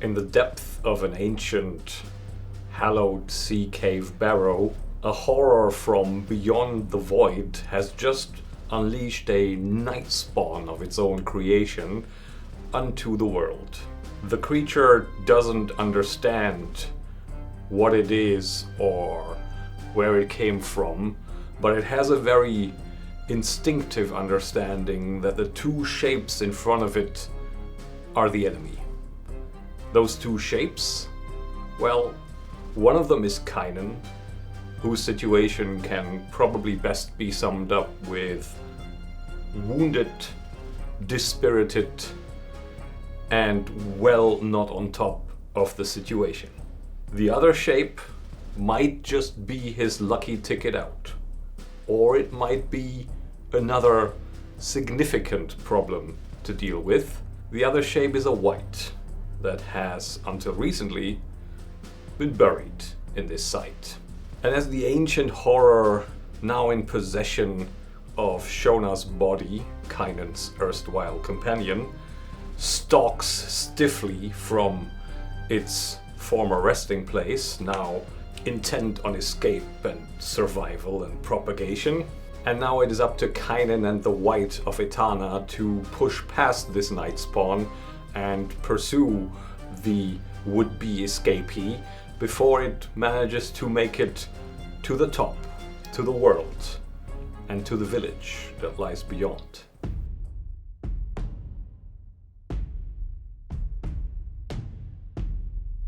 In the depth of an ancient, hallowed sea cave barrow, a horror from beyond the void has just unleashed a nightspawn of its own creation unto the world. The creature doesn't understand what it is or where it came from, but it has a very instinctive understanding that the two shapes in front of it are the enemy. Those two shapes? Well, one of them is Kynan, whose situation can probably best be summed up with wounded, dispirited, and well not on top of the situation. The other shape might just be his lucky ticket out, or it might be another significant problem to deal with. The other shape is a wight that has, until recently, been buried in this site. And as the ancient horror, now in possession of Shona's body, Kainen's erstwhile companion, stalks stiffly from its former resting place, now intent on escape and survival and propagation. And now it is up to Kainen and the Wight of Etana to push past this nightspawn and pursue the would-be escapee before it manages to make it to the top, to the world, and to the village that lies beyond.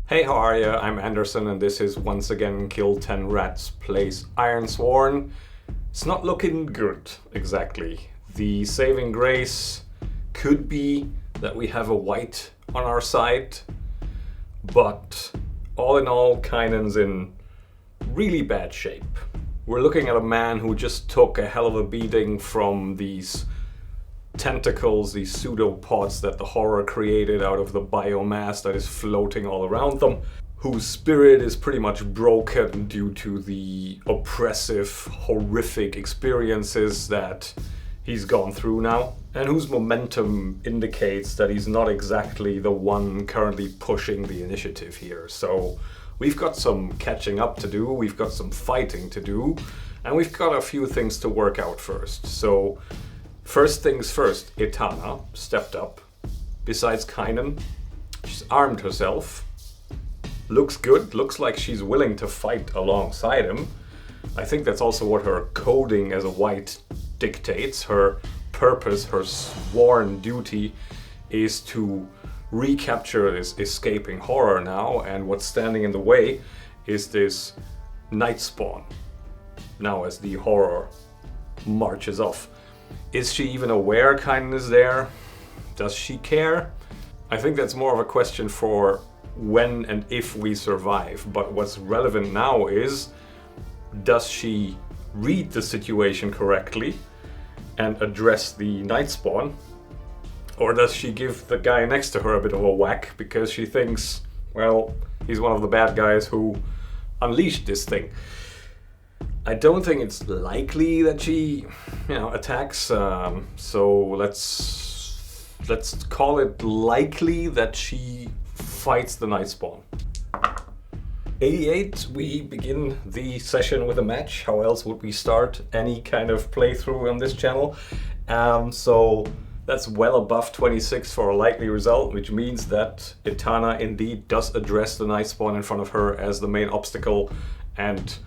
Hey, how are ya? I'm Anderson and this is once again Kill 10 Rats plays Ironsworn. It's not looking good, exactly. The saving grace could be that we have a wight on our side, but all in all, Kainen's in really bad shape. We're looking at a man who just took a hell of a beating from these tentacles, these pseudopods that the horror created out of the biomass that is floating all around them, whose spirit is pretty much broken due to the oppressive, horrific experiences that he's gone through now, and whose momentum indicates that he's not exactly the one currently pushing the initiative here. So we've got some catching up to do, we've got some fighting to do, and we've got a few things to work out first. So first things first, Etana stepped up. Besides Kynan, she's armed herself. Looks good, looks like she's willing to fight alongside him. I think that's also what her coding as a wight dictates. Her purpose, her sworn duty is to recapture this escaping horror now, and what's standing in the way is this nightspawn. Now as the horror marches off. Is she even aware Kynan is there? Does she care? I think that's more of a question for when and if we survive, but what's relevant now is, does she read the situation correctly and address the nightspawn, or does she give the guy next to her a bit of a whack because she thinks, well, he's one of the bad guys who unleashed this thing? I don't think it's likely that she, attacks, so let's call it likely that she fights the nightspawn. 88, we begin the session with a match. How else would we start any kind of playthrough on this channel? So that's well above 26 for a likely result, which means that Etana indeed does address the nightspawn in front of her as the main obstacle and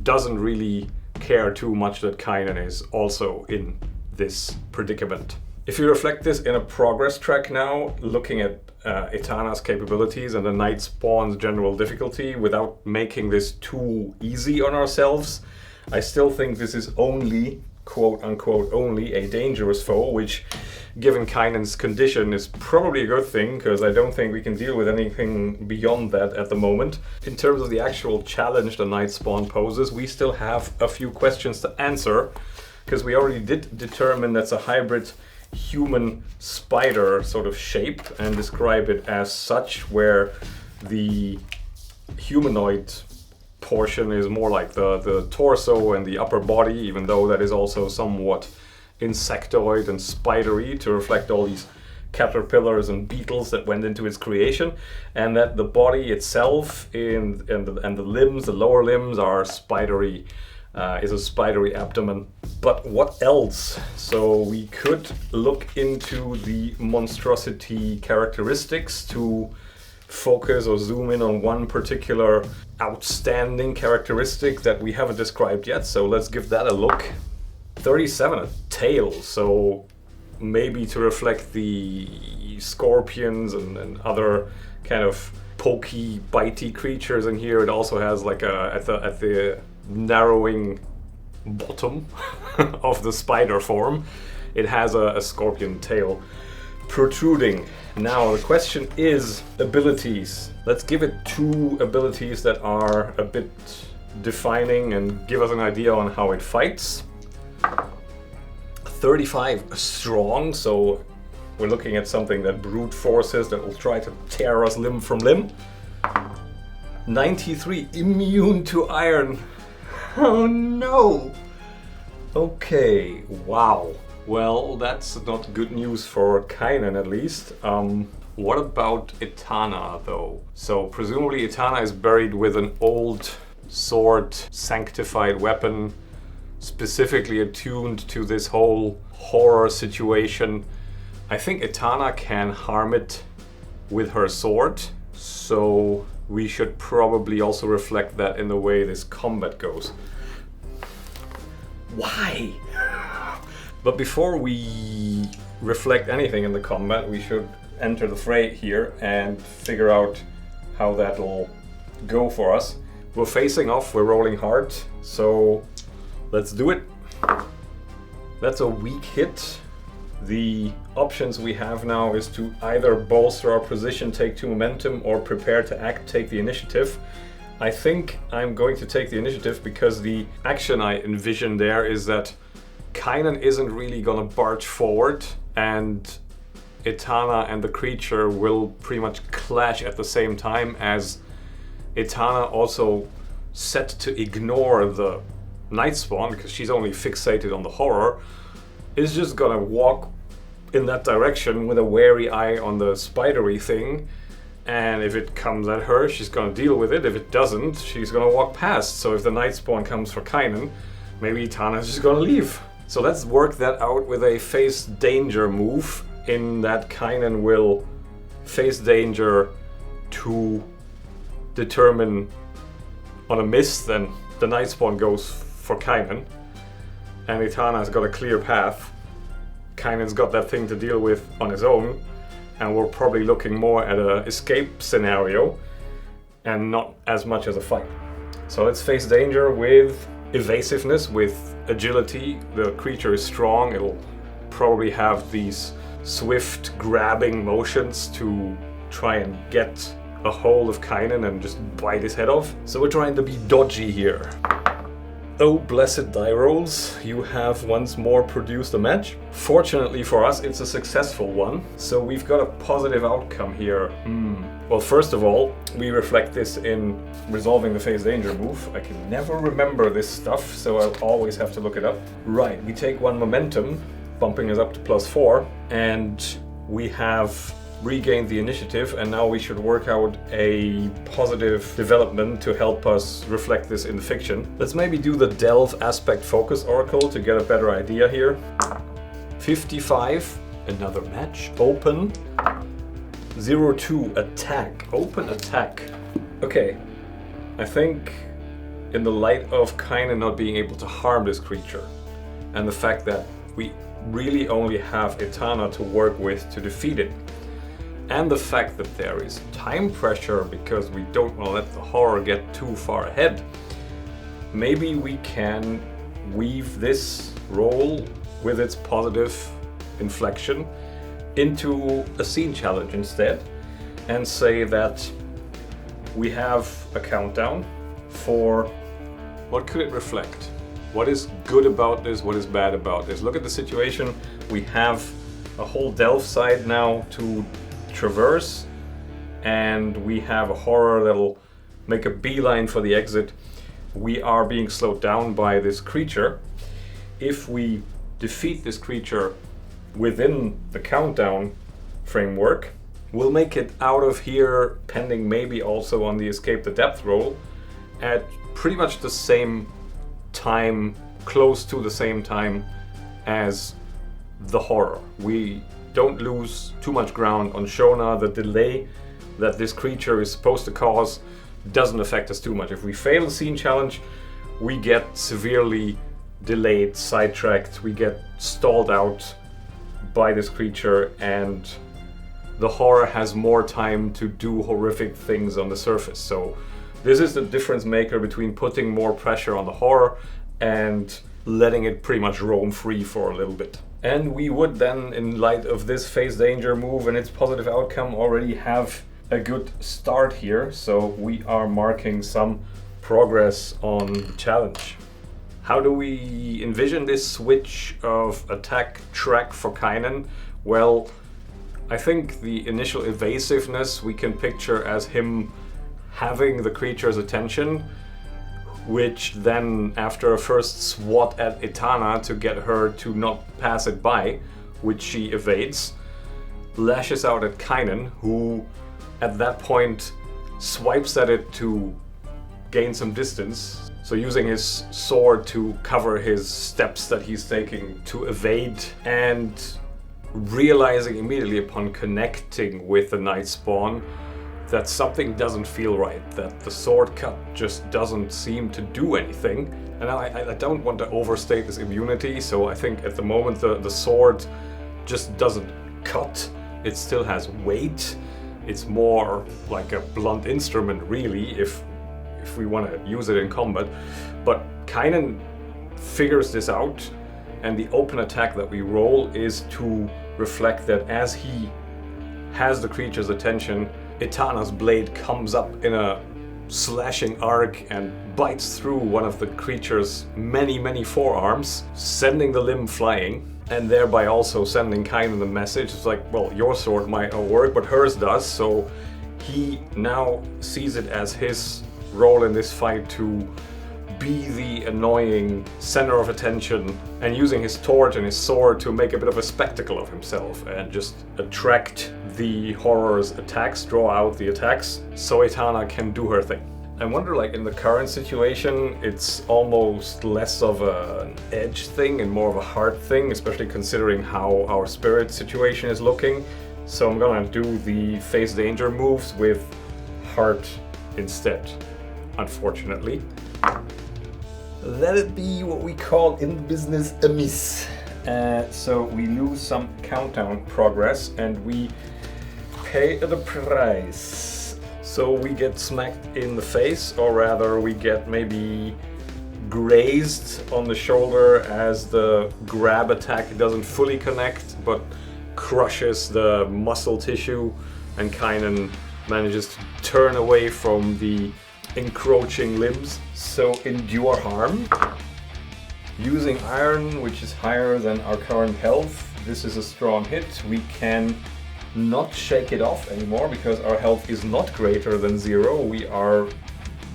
doesn't really care too much that Kynan is also in this predicament. If you reflect this in a progress track now, looking at Etana's capabilities and the nightspawn's general difficulty without making this too easy on ourselves, I still think this is only, quote unquote, only a dangerous foe, which given Kainen's condition is probably a good thing, because I don't think we can deal with anything beyond that at the moment. In terms of the actual challenge the nightspawn poses, we still have a few questions to answer, because we already did determine that's a hybrid human spider sort of shape and describe it as such, where the humanoid portion is more like the torso and the upper body, even though that is also somewhat insectoid and spidery to reflect all these caterpillars and beetles that went into its creation, and that the body itself and the limbs, the lower limbs, are spidery, is a spidery abdomen. But what else? So we could look into the monstrosity characteristics to focus or zoom in on one particular outstanding characteristic that we haven't described yet. So let's give that a look. 37, a tail, so maybe to reflect the scorpions and other kind of pokey, bitey creatures in here. It also has like at the narrowing bottom of the spider form, it has a scorpion tail protruding. Now the question is abilities. Let's give it 2 abilities that are a bit defining and give us an idea on how it fights. 35 strong, so we're looking at something that brute forces that will try to tear us limb from limb. 93 immune to iron. Oh no! Okay, wow. Well, that's not good news for Kynan at least. What about Etana though? So presumably Etana is buried with an old sword, sanctified weapon, specifically attuned to this whole horror situation. I think Etana can harm it with her sword, so we should probably also reflect that in the way this combat goes. Why? But before we reflect anything in the combat, we should enter the fray here and figure out how that'll go for us. We're facing off, we're rolling hard, so let's do it. That's a weak hit. The options we have now is to either bolster our position, take 2 momentum, or prepare to act, take the initiative. I think I'm going to take the initiative because the action I envision there is that Kynan isn't really gonna barge forward, and Etana and the creature will pretty much clash at the same time, as Etana also set to ignore the nightspawn because she's only fixated on the horror, is just gonna walk in that direction with a wary eye on the spidery thing, and if it comes at her, she's gonna deal with it. If it doesn't, she's gonna walk past. So if the nightspawn comes for Kynan, maybe Etana's just gonna leave. So let's work that out with a face danger move, in that Kynan will face danger to determine on a miss, then the nightspawn goes for Kynan, and Etana's got a clear path. Kynan's got that thing to deal with on his own, and we're probably looking more at an escape scenario and not as much as a fight. So let's face danger with evasiveness, with agility. The creature is strong, it'll probably have these swift grabbing motions to try and get a hold of Kynan and just bite his head off. So we're trying to be dodgy here. Oh, blessed die rolls, you have once more produced a match. Fortunately for us, it's a successful one, so we've got a positive outcome here. Well, first of all, we reflect this in resolving the phase danger move. I can never remember this stuff, so I'll always have to look it up. Right, we take 1 momentum, bumping us up to +4, and we have regained the initiative, and now we should work out a positive development to help us reflect this in the fiction. Let's maybe do the Delve Aspect Focus Oracle to get a better idea here. 55, another match, open. 02, attack, open attack. Okay, I think in the light of Kynan not being able to harm this creature, and the fact that we really only have Etana to work with to defeat it, and the fact that there is time pressure because we don't want to let the horror get too far ahead, maybe we can weave this roll with its positive inflection into a scene challenge instead, and say that we have a countdown for what could it reflect? What is good about this? What is bad about this? Look at the situation. We have a whole delve side now to traverse, and we have a horror that'll make a beeline for the exit. We are being slowed down by this creature. If we defeat this creature within the countdown, framework. We'll make it out of here, pending maybe also on the Escape the Depth roll, at pretty much the same time, close to the same time as the horror. We don't lose too much ground on Shona. The delay that this creature is supposed to cause doesn't affect us too much. If we fail the scene challenge, we get severely delayed, sidetracked, we get stalled out by this creature, and the horror has more time to do horrific things on the surface. So this is the difference maker between putting more pressure on the horror and letting it pretty much roam free for a little bit. And we would then, in light of this phase danger move and its positive outcome, already have a good start here. So we are marking some progress on the challenge. How do we envision this switch of attack track for Kynan? Well, I think the initial evasiveness we can picture as him having the creature's attention, which then, after a first swat at Etana to get her to not pass it by, which she evades, lashes out at Kynan, who at that point swipes at it to gain some distance. So using his sword to cover his steps that he's taking to evade, and realizing immediately upon connecting with the nightspawn that something doesn't feel right, that the sword cut just doesn't seem to do anything. And I don't want to overstate this immunity, so I think at the moment the sword just doesn't cut. It still has weight. It's more like a blunt instrument, really, if we want to use it in combat. But Kynan figures this out, and the open attack that we roll is to reflect that as he has the creature's attention, Etana's blade comes up in a slashing arc and bites through one of the creature's many forearms, sending the limb flying, and thereby also sending Kynan the message. It's like, well, your sword might not work, but hers does. So he now sees it as his role in this fight to be the annoying center of attention, and using his torch and his sword to make a bit of a spectacle of himself and just attract the horror's attacks, draw out the attacks, so Etana can do her thing. I wonder, like, in the current situation, it's almost less of an edge thing and more of a heart thing, especially considering how our spirit situation is looking. So I'm gonna do the phase danger moves with heart instead, unfortunately. Let it be what we call in the business a miss. So we lose some countdown progress and we pay the price. So we get smacked in the face, or rather we get maybe grazed on the shoulder as the grab attack doesn't fully connect but crushes the muscle tissue, and Kynan manages to turn away from the encroaching limbs. So endure harm. Using iron, which is higher than our current health, this is a strong hit. We can not shake it off anymore because our health is not greater than 0. We are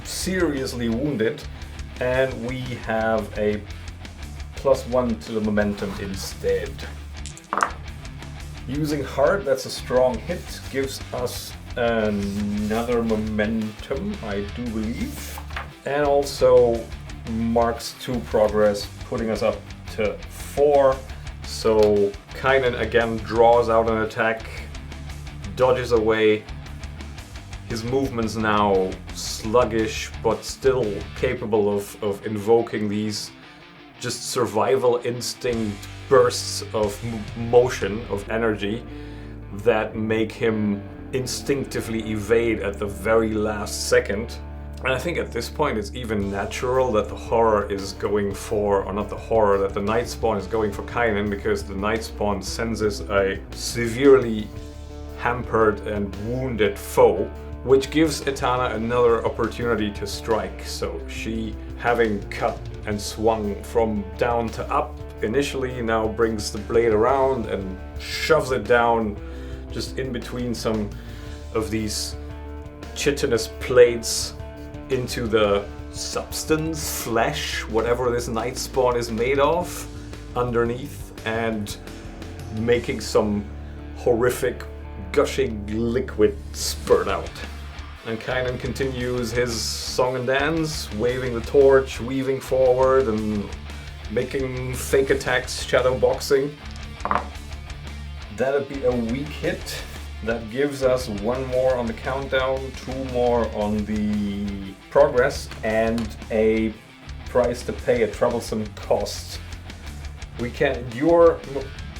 seriously wounded, and we have a +1 to the momentum instead. Using heart, that's a strong hit, gives us another momentum, I do believe, and also marks 2 progress, putting us up to 4. So Kynan again draws out an attack, dodges away. His movement's now sluggish, but still capable of invoking these just survival instinct bursts of motion, of energy, that make him instinctively evade at the very last second. And I think at this point it's even natural that the horror is going for, or not the horror, that the nightspawn is going for Kynan, because the nightspawn senses a severely hampered and wounded foe, which gives Etana another opportunity to strike. So she, having cut and swung from down to up initially, now brings the blade around and shoves it down just in between some of these chitinous plates into the substance, flesh, whatever this nightspawn is made of, underneath, and making some horrific gushing liquid spurt out. And Kynan continues his song and dance, waving the torch, weaving forward and making fake attacks, shadow boxing. That'd be a weak hit. That gives us 1 more on the countdown, 2 more on the progress, and a price to pay, a troublesome cost. We can endure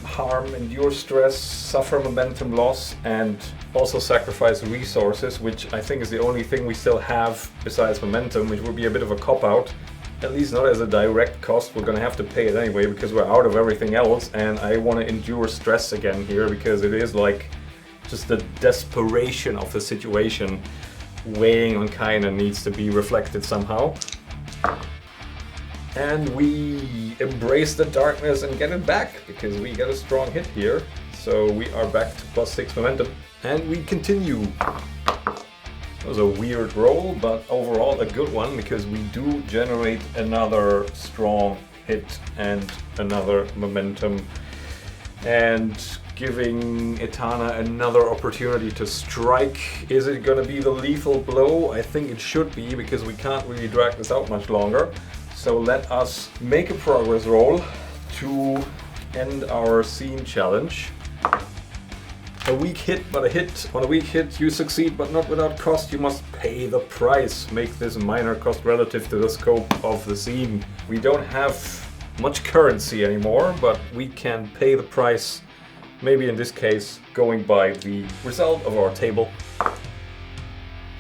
harm, endure stress, suffer momentum loss, and also sacrifice resources, which I think is the only thing we still have besides momentum, which would be a bit of a cop-out. At least not as a direct cost. We're gonna have to pay it anyway because we're out of everything else, and I want to endure stress again here because it is like just the desperation of the situation weighing on Kainen needs to be reflected somehow. And we embrace the darkness and get it back because we get a strong hit here. So we are back to +6 momentum and we continue. It was a weird roll, but overall a good one because we do generate another strong hit and another momentum, and giving Etana another opportunity to strike. Is it going to be the lethal blow? I think it should be because we can't really drag this out much longer. So let us make a progress roll to end our scene challenge. A weak hit, but a hit. On a weak hit you succeed, but not without cost. You must pay the price. Make this minor cost relative to the scope of the scene. We don't have much currency anymore, but we can pay the price. Maybe in this case, going by the result of our table.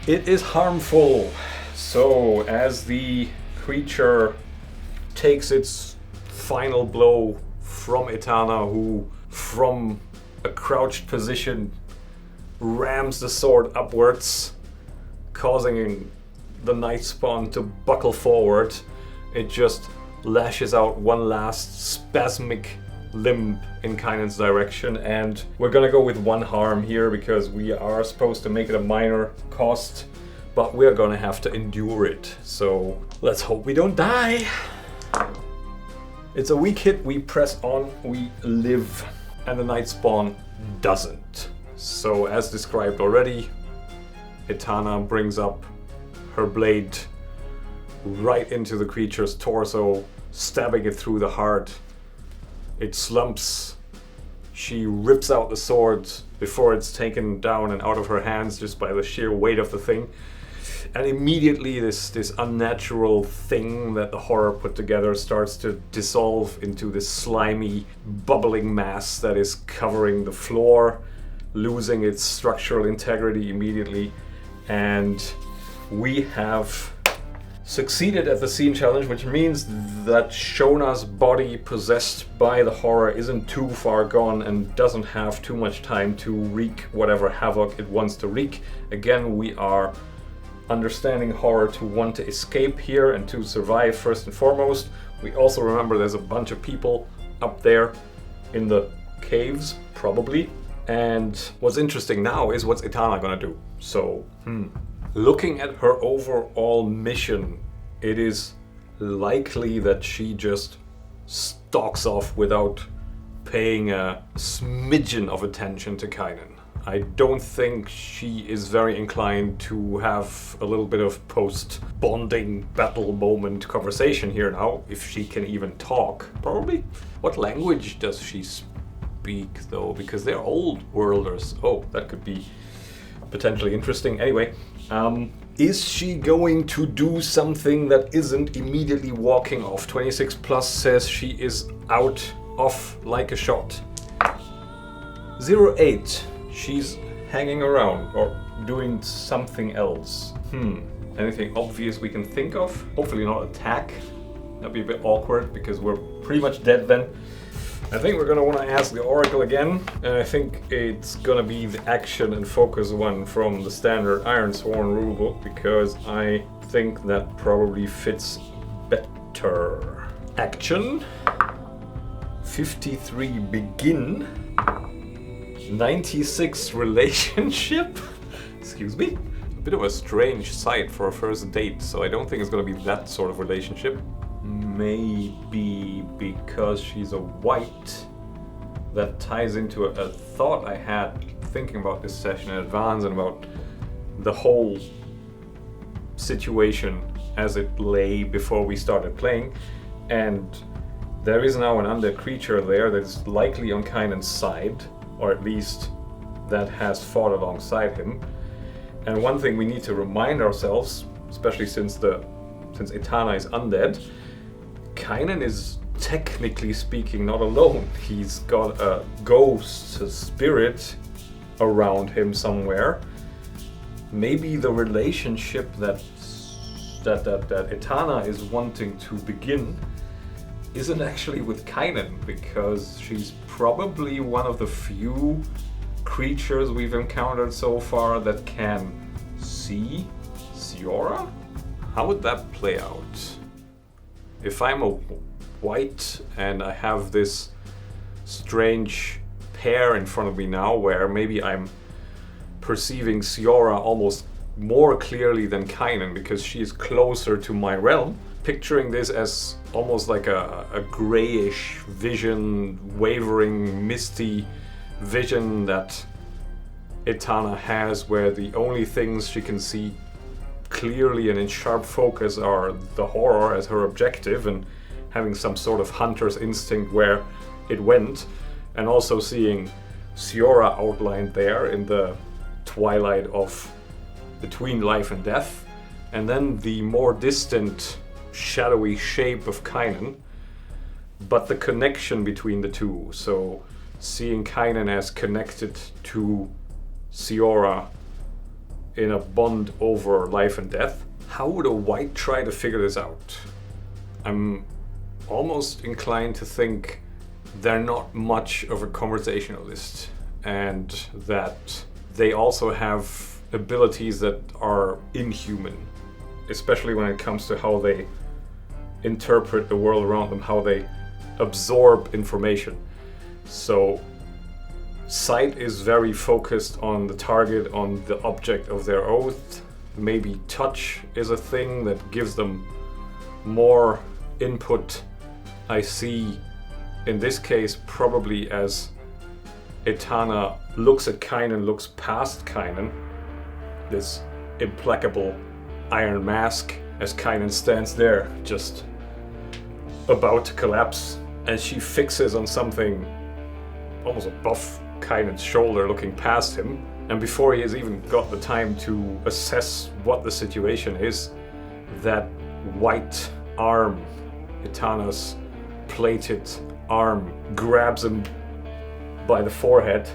It is harmful. So as the creature takes its final blow from Etana, who from a crouched position rams the sword upwards, causing the nightspawn to buckle forward, it just lashes out one last spasmic limb in Kainen's direction, and we're gonna go with 1 harm here because we are supposed to make it a minor cost, but we're gonna have to endure it. So let's hope we don't die. It's a weak hit, we press on, we live, and the nightspawn doesn't. So as described already, Etana brings up her blade right into the creature's torso, stabbing it through the heart. It slumps. She rips out the sword before it's taken down and out of her hands just by the sheer weight of the thing. And immediately this unnatural thing that the horror put together starts to dissolve into this slimy, bubbling mass that is covering the floor, losing its structural integrity immediately. And we have succeeded at the scene challenge, which means that Shona's body possessed by the horror isn't too far gone and doesn't have too much time to wreak whatever havoc it wants to wreak. Again, we are understanding horror to want to escape here and to survive first and foremost. We also remember there's a bunch of people up there in the caves, probably. And what's interesting now is what's Etana gonna do. So, looking at her overall mission, it is likely that she just stalks off without paying a smidgen of attention to Kainen. I don't think she is very inclined to have a little bit of post-bonding battle moment conversation here now, if she can even talk. Probably. What language does she speak though? Because they're old worlders. Oh, that could be potentially interesting. Anyway, is she going to do something that isn't immediately walking off? 26 plus says she is out off like a shot. 08. She's hanging around or doing something else. Anything obvious we can think of? Hopefully not attack. That'd be a bit awkward because we're pretty much dead then. I think we're gonna want to ask the Oracle again, and I think it's gonna be the action and focus one from the standard Ironsworn rulebook because I think that probably fits better. Action. 53 begin. 96 relationship. Excuse me. A bit of a strange sight for a first date, so I don't think it's gonna be that sort of relationship. Maybe because she's a white. That ties into a thought I had thinking about this session in advance and about the whole situation as it lay before we started playing, and there is now an undead creature there that's likely on Kainen's side, or at least that has fought alongside him. And one thing we need to remind ourselves, especially since Etana is undead, Kynan is technically speaking not alone. He's got a ghost, a spirit around him somewhere. Maybe the relationship that Etana is wanting to begin isn't actually with Kynan, because she's probably one of the few creatures we've encountered so far that can see Siora? How would that play out? If I'm a white and I have this strange pair in front of me now where maybe I'm perceiving Siora almost more clearly than Kynan because she is closer to my realm, picturing this as almost like a grayish vision, wavering, misty vision that Etana has, where the only things she can see clearly and in sharp focus are the horror as her objective, and having some sort of hunter's instinct where it went, and also seeing Siora outlined there in the twilight of between life and death, and then the more distant shadowy shape of Kynan, but the connection between the two. So seeing Kynan as connected to Siora in a bond over life and death. How would a white try to figure this out? I'm almost inclined to think they're not much of a conversationalist, and that they also have abilities that are inhuman, especially when it comes to how they interpret the world around them, how they absorb information. So sight is very focused on the target, on the object of their oath. Maybe touch is a thing that gives them more input. I see in this case probably as Etana looks at Kynan, looks past Kynan, this implacable iron mask, as Kynan stands there just about to collapse, and she fixes on something almost above Kynan's shoulder, looking past him, and before he has even got the time to assess what the situation is, that white arm, Etana's plated arm, grabs him by the forehead,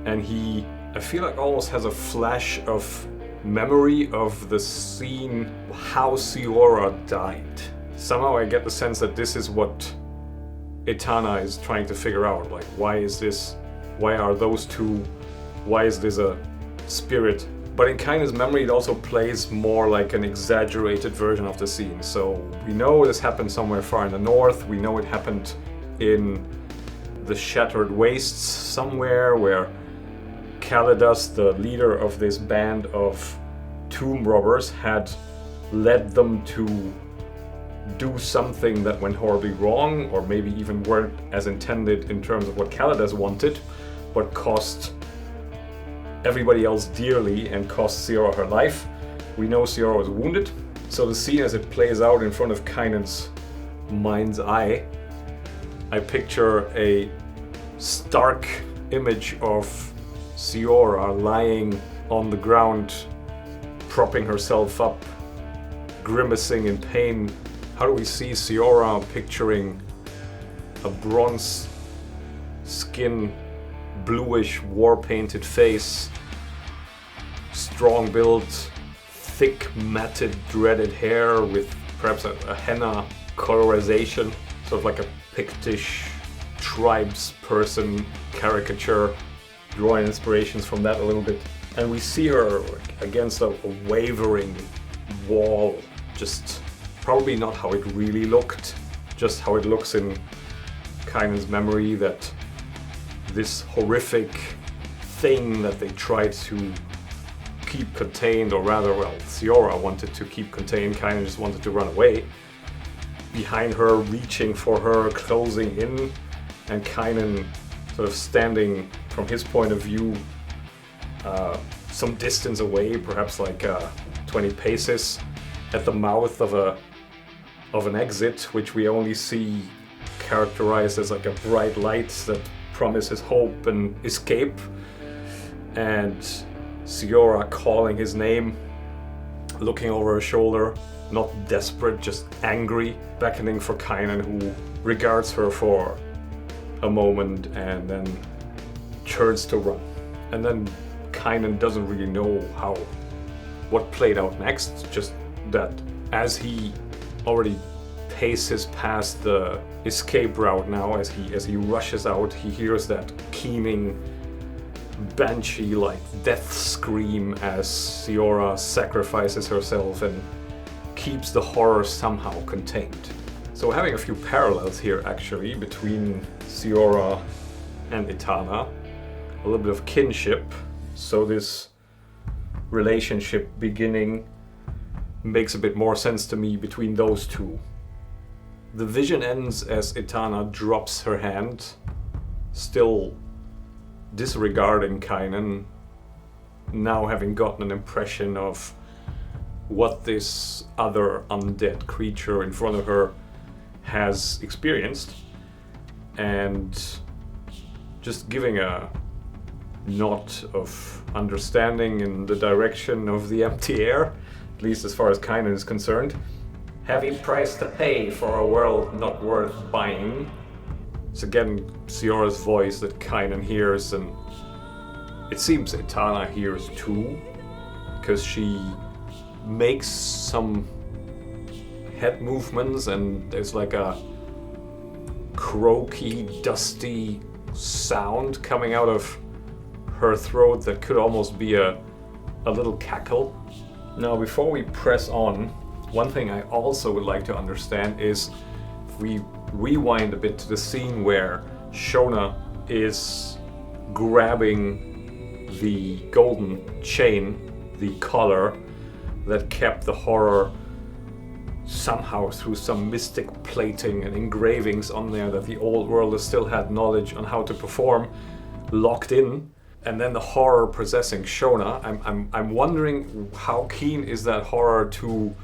and he, I feel like, almost has a flash of memory of the scene how Siora died. Somehow I get the sense that this is what Etana is trying to figure out, like, why is this, why are those two, why is this a spirit? But in Kynan's memory it also plays more like an exaggerated version of the scene. So we know this happened somewhere far in the north, we know it happened in the Shattered Wastes somewhere, where Kalidas, the leader of this band of tomb robbers, had led them to do something that went horribly wrong, or maybe even weren't as intended in terms of what Kalidas wanted, but cost everybody else dearly and cost Siora her life. We know Siora was wounded, so the scene as it plays out in front of Kynan's mind's eye, I picture a stark image of Siora lying on the ground, propping herself up, grimacing in pain. How do we see Siora picturing a bronze skin, bluish war-painted face, strong build, thick matted dreaded hair with perhaps a henna colorization, sort of like a Pictish tribes person caricature, drawing inspirations from that a little bit. And we see her against a wavering wall, just probably not how it really looked, just how it looks in Kynan's memory, that this horrific thing that they tried to keep contained, or rather, well, Siora wanted to keep contained, Kynan just wanted to run away. Behind her, reaching for her, closing in, and Kynan sort of standing from his point of view, some distance away, perhaps like 20 paces, at the mouth of an exit, which we only see characterized as like a bright light that promises hope and escape. And Siora calling his name, looking over her shoulder, not desperate, just angry, beckoning for Kynan, who regards her for a moment and then turns to run. And then Kynan doesn't really know what played out next, just that as he already paces past the escape route now, as he rushes out, he hears that keening banshee-like death scream as Siora sacrifices herself and keeps the horror somehow contained. So we're having a few parallels here actually between Siora and Etana, a little bit of kinship. So this relationship beginning makes a bit more sense to me between those two. The vision ends as Etana drops her hand, still disregarding Kynan, now having gotten an impression of what this other undead creature in front of her has experienced, and just giving a nod of understanding in the direction of the empty air, at least as far as Kynan is concerned. Heavy price to pay for a world not worth buying. It's again Siora's voice that Kynan hears, and it seems Etana hears too, because she makes some head movements and there's like a croaky, dusty sound coming out of her throat that could almost be a little cackle. Now, before we press on, one thing I also would like to understand is if we rewind a bit to the scene where Shona is grabbing the golden chain, the collar that kept the horror somehow through some mystic plating and engravings on there that the old world still had knowledge on how to perform, locked in, and then the horror possessing Shona. I'm wondering how keen is that horror to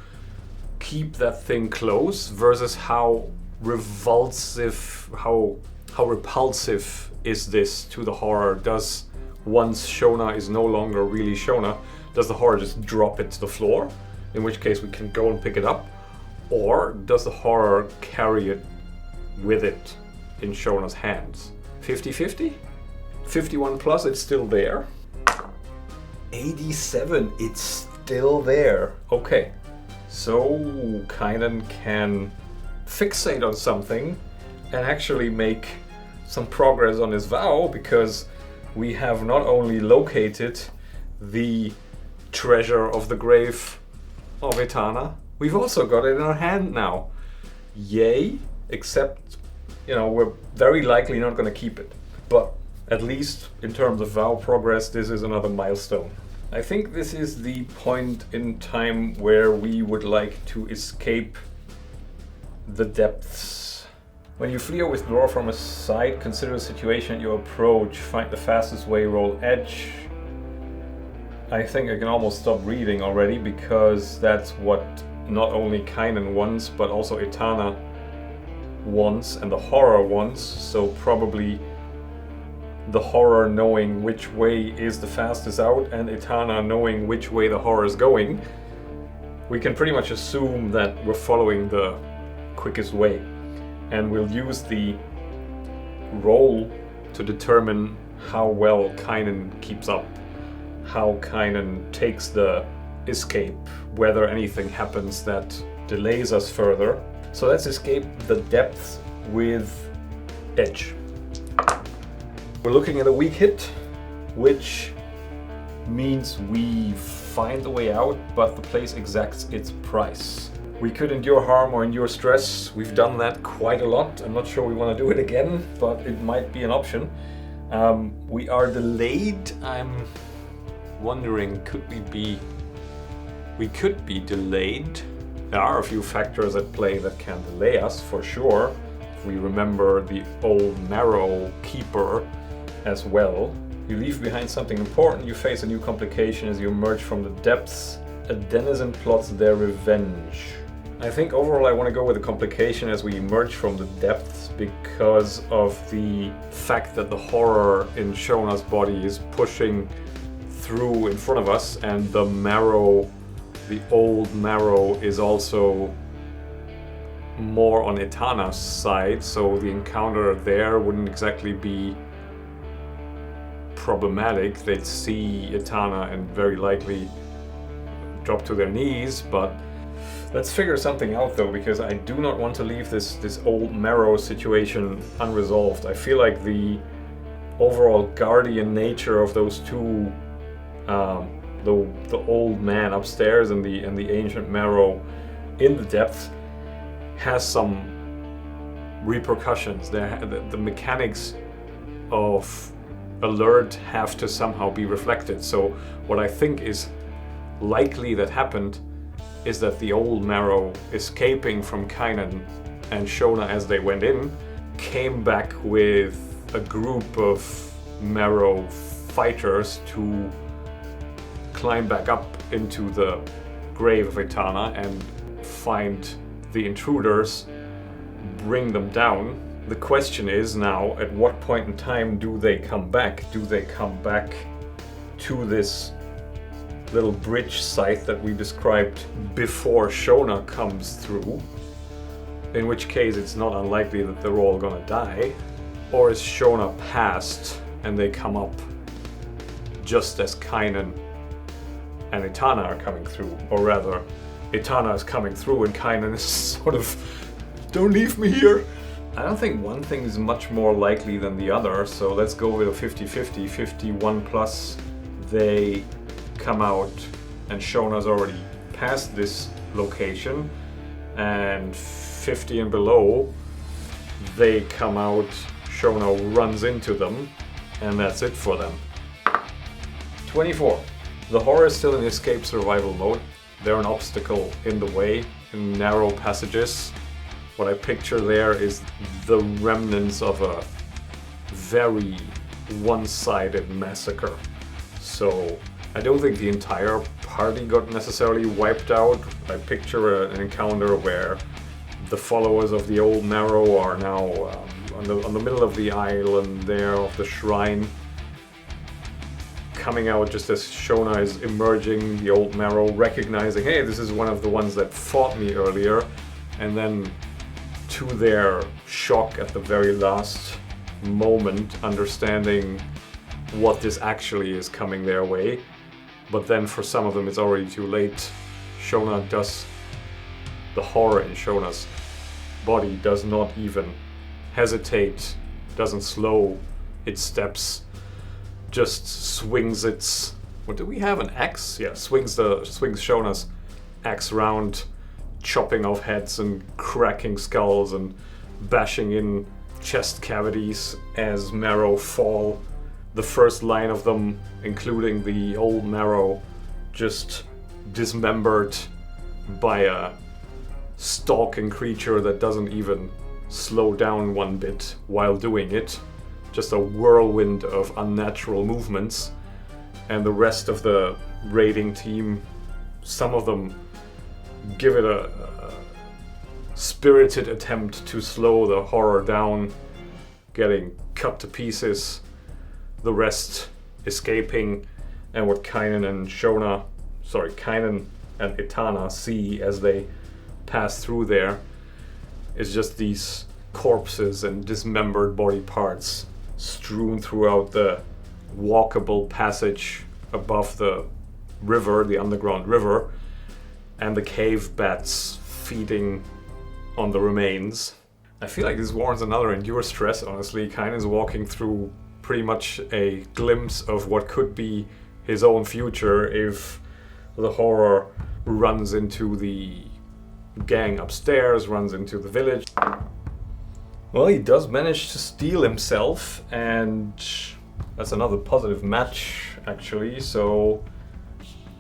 keep that thing close versus how repulsive is this to the horror? Does, once Shona is no longer really Shona, does the horror just drop it to the floor, in which case we can go and pick it up? Or does the horror carry it with it in Shona's hands? 50-50? 51 plus, it's still there. 87, it's still there. Okay, so Kynan can fixate on something and actually make some progress on his vow, because we have not only located the treasure of the grave of Etana, we've also got it in our hand now. Yay, except, we're very likely not going to keep it. But at least in terms of vow progress, this is another milestone. I think this is the point in time where we would like to escape the depths. When you flee or withdraw from a site, consider the situation at your approach, find the fastest way, roll edge. I think I can almost stop reading already, because that's what not only Kynan wants, but also Etana wants and the horror wants. So probably the horror knowing which way is the fastest out and Etana knowing which way the horror is going, we can pretty much assume that we're following the quickest way. And we'll use the roll to determine how well Kynan keeps up, how Kynan takes the escape, whether anything happens that delays us further. So let's escape the depths with edge. We're looking at a weak hit, which means we find a way out, but the place exacts its price. We could endure harm or endure stress. We've done that quite a lot. I'm not sure we want to do it again, but it might be an option. We are delayed. I'm wondering, we could be delayed. There are a few factors at play that can delay us, for sure. If we remember the old Marrow Keeper as well. You leave behind something important, you face a new complication as you emerge from the depths. A denizen plots their revenge. I think overall I want to go with a complication as we emerge from the depths because of the fact that the horror in Shona's body is pushing through in front of us, and the marrow, the old marrow, is also more on Etana's side, so the encounter there wouldn't exactly be problematic. They'd see Etana and very likely drop to their knees, but let's figure something out though, because I do not want to leave this old marrow situation unresolved. I feel like the overall guardian nature of those two, the old man upstairs and the ancient marrow in the depths, has some repercussions. The mechanics of alert have to somehow be reflected. So what I think is likely that happened is that the old marrow, escaping from Kynan and Shona as they went in, came back with a group of marrow fighters to climb back up into the grave of Etana and find the intruders, bring them down. The question is now, at what point in time do they come back? Do they come back to this little bridge site that we described before Shona comes through? In which case it's not unlikely that they're all gonna die. Or is Shona past and they come up just as Kynan and Etana are coming through? Or rather, Etana is coming through and Kynan is sort of, don't leave me here. I don't think one thing is much more likely than the other, so let's go with a 50-50, 51 plus. They come out and Shona's already past this location, and 50 and below, they come out, Shona runs into them, and that's it for them. 24. The horror is still in escape survival mode. They're an obstacle in the way, in narrow passages. What I picture there is the remnants of a very one-sided massacre. So I don't think the entire party got necessarily wiped out. I picture an encounter where the followers of the old marrow are now on the middle of the island there of the shrine, coming out just as Shona is emerging, the old marrow recognizing, hey, this is one of the ones that fought me earlier, and then to their shock at the very last moment, understanding what this actually is coming their way. But then for some of them it's already too late. Shona does, the horror in Shona's body does not even hesitate, doesn't slow its steps, just swings its, what do we have, an axe? Yeah, swings Shona's axe round, chopping off heads and cracking skulls and bashing in chest cavities as marrow fall. The first line of them, including the old marrow, just dismembered by a stalking creature that doesn't even slow down one bit while doing it. Just a whirlwind of unnatural movements. And the rest of the raiding team, some of them give it a spirited attempt to slow the horror down, getting cut to pieces, the rest escaping. And what Kynan and Etana see as they pass through there is just these corpses and dismembered body parts strewn throughout the walkable passage above the river, the underground river, and the cave bats feeding on the remains. I feel like this warrants another endure stress, honestly. Kainen's walking through pretty much a glimpse of what could be his own future if the horror runs into the gang upstairs, runs into the village. Well, he does manage to steal himself, and that's another positive match, actually, so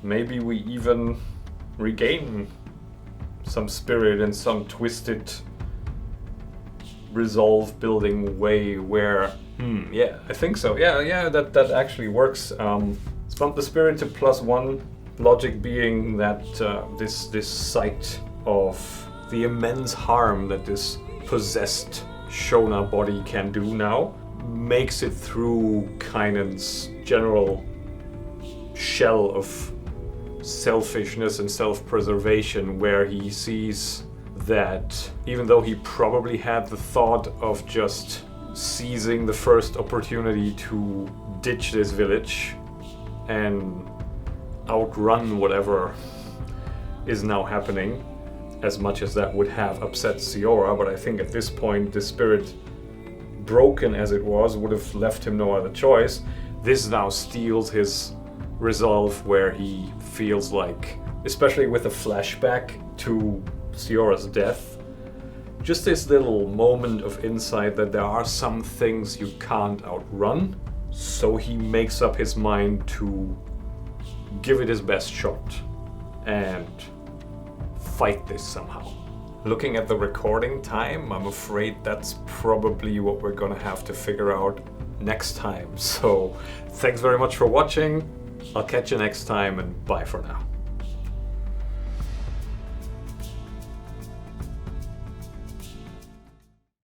maybe we even regain some spirit and some twisted resolve building way where, yeah, I think so. Yeah, that actually works. Let's bump the spirit to +1. Logic being that this sight of the immense harm that this possessed Shona body can do now makes it through Kainen's general shell of selfishness and self-preservation, where he sees that even though he probably had the thought of just seizing the first opportunity to ditch this village and outrun whatever is now happening, as much as that would have upset Siora, but I think at this point the spirit, broken as it was, would have left him no other choice. This now steals his resolve, where he feels like, especially with a flashback to Siora's death, just this little moment of insight that there are some things you can't outrun, so he makes up his mind to give it his best shot and fight this somehow. Looking at the recording time, I'm afraid that's probably what we're gonna have to figure out next time. So thanks very much for watching. I'll catch you next time, and bye for now.